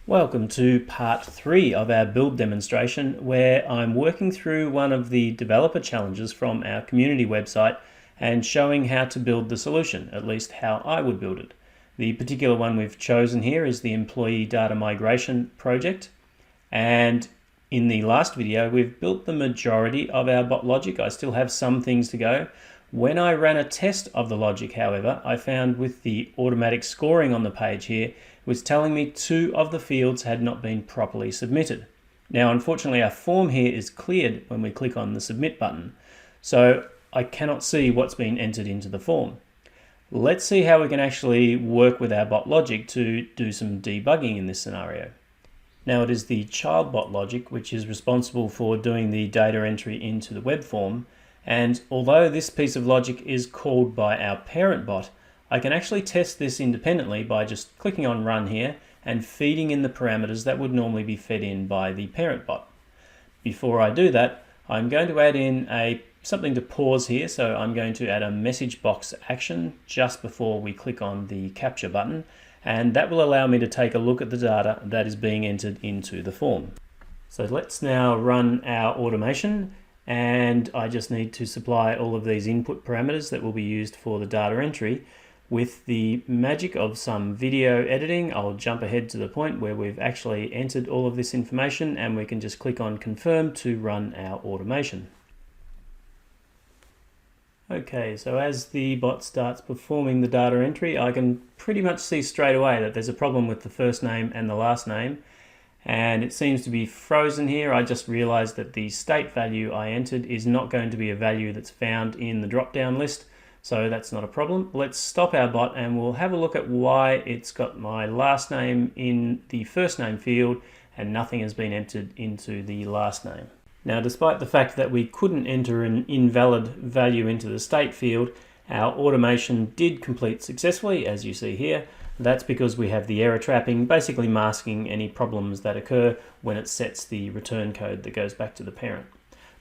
Welcome to part 3 of our build demonstration, where I'm working through one of the developer challenges from our community website and showing how to build the solution, at least how I would build it. The particular one we've chosen here is the employee data migration project, and in the last video we've built the majority of our bot logic. I still have some things to go. When I ran a test of the logic, however, I found with the automatic scoring on the page here, it was telling me 2 of the fields had not been properly submitted. Now, unfortunately, our form here is cleared when we click on the submit button, so I cannot see what's been entered into the form. Let's see how we can actually work with our bot logic to do some debugging in this scenario. Now, it is the child bot logic which is responsible for doing the data entry into the web form. And although this piece of logic is called by our parent bot, I can actually test this independently by just clicking on run here and feeding in the parameters that would normally be fed in by the parent bot. Before I do that, I'm going to add in something to pause here. So I'm going to add a message box action just before we click on the capture button, and that will allow me to take a look at the data that is being entered into the form. So let's now run our automation. And I just need to supply all of these input parameters that will be used for the data entry. With the magic of some video editing, I'll jump ahead to the point where we've actually entered all of this information, and we can just click on confirm to run our automation. Okay, so as the bot starts performing the data entry, I can pretty much see straight away that there's a problem with the first name and the last name. And it seems to be frozen here. I just realized that the state value I entered is not going to be a value that's found in the drop-down list, so that's not a problem. Let's stop our bot and we'll have a look at why it's got my last name in the first name field and nothing has been entered into the last name. Now, despite the fact that we couldn't enter an invalid value into the state field, our automation did complete successfully, as you see here. That's because we have the error trapping, basically masking any problems that occur when it sets the return code that goes back to the parent.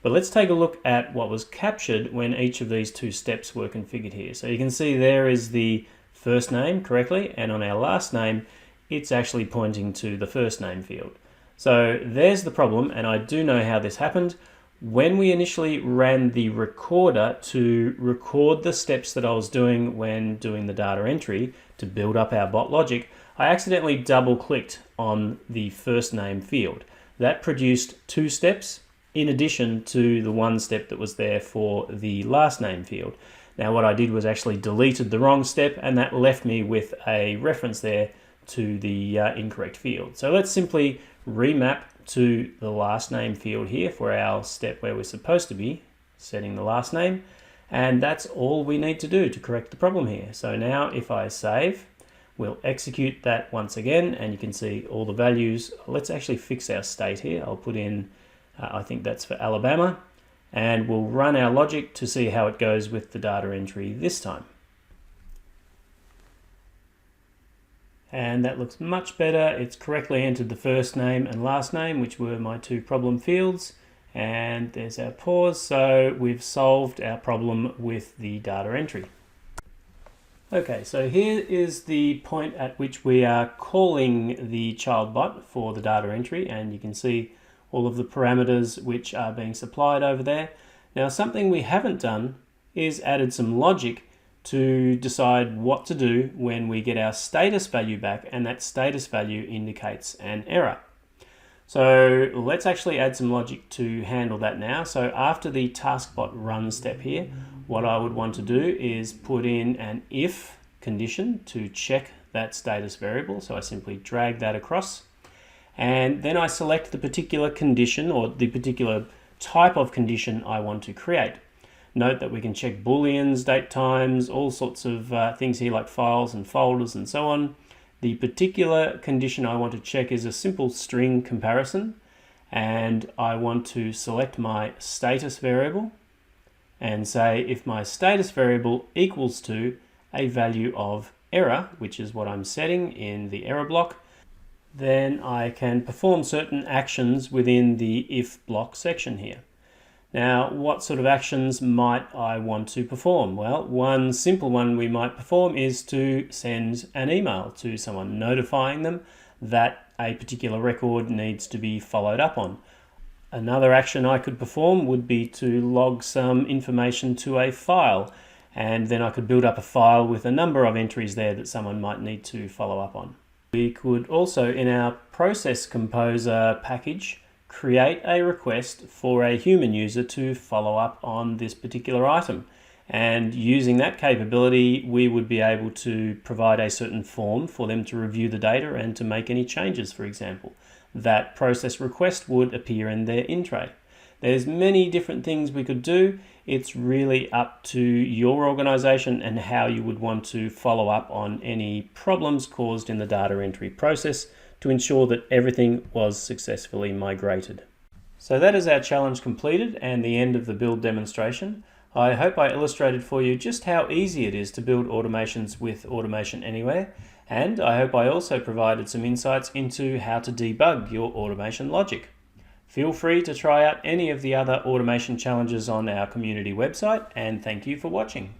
But let's take a look at what was captured when each of these 2 steps were configured here. So you can see there is the first name correctly, and on our last name, it's actually pointing to the first name field. So there's the problem, and I do know how this happened. When we initially ran the recorder to record the steps that I was doing when doing the data entry to build up our bot logic, I accidentally double-clicked on the first name field. That produced 2 steps in addition to the 1 step that was there for the last name field. Now what I did was actually deleted the wrong step, and that left me with a reference there to the incorrect field. So let's simply remap to the last name field here for our step where we're supposed to be setting the last name, and that's all we need to do to correct the problem here. So now if I save, we'll execute that once again, and you can see all the values. Let's actually fix our state here. I'll put in I think that's for Alabama, and we'll run our logic to see how it goes with the data entry this time. And that looks much better. It's correctly entered the first name and last name, which were my 2 problem fields. And there's our pause. So we've solved our problem with the data entry. Okay, so here is the point at which we are calling the child bot for the data entry, and you can see all of the parameters which are being supplied over there. Now, something we haven't done is added some logic to decide what to do when we get our status value back, and that status value indicates an error. So let's actually add some logic to handle that now. So after the taskbot run step here, what I would want to do is put in an if condition to check that status variable. So I simply drag that across, and then I select the particular condition or the particular type of condition I want to create. Note that we can check booleans, date times, all sorts of things here like files and folders and so on. The particular condition I want to check is a simple string comparison, and I want to select my status variable and say if my status variable equals to a value of error, which is what I'm setting in the error block, then I can perform certain actions within the if block section here. Now, what sort of actions might I want to perform? Well, one simple one we might perform is to send an email to someone notifying them that a particular record needs to be followed up on. Another action I could perform would be to log some information to a file, and then I could build up a file with a number of entries there that someone might need to follow up on. We could also, in our Process Composer package, create a request for a human user to follow up on this particular item. And using that capability, we would be able to provide a certain form for them to review the data and to make any changes, for example. That process request would appear in their in tray. There's many different things we could do. It's really up to your organization and how you would want to follow up on any problems caused in the data entry process to ensure that everything was successfully migrated. So that is our challenge completed and the end of the build demonstration. I hope I illustrated for you just how easy it is to build automations with Automation Anywhere, and I hope I also provided some insights into how to debug your automation logic. Feel free to try out any of the other automation challenges on our community website, and thank you for watching.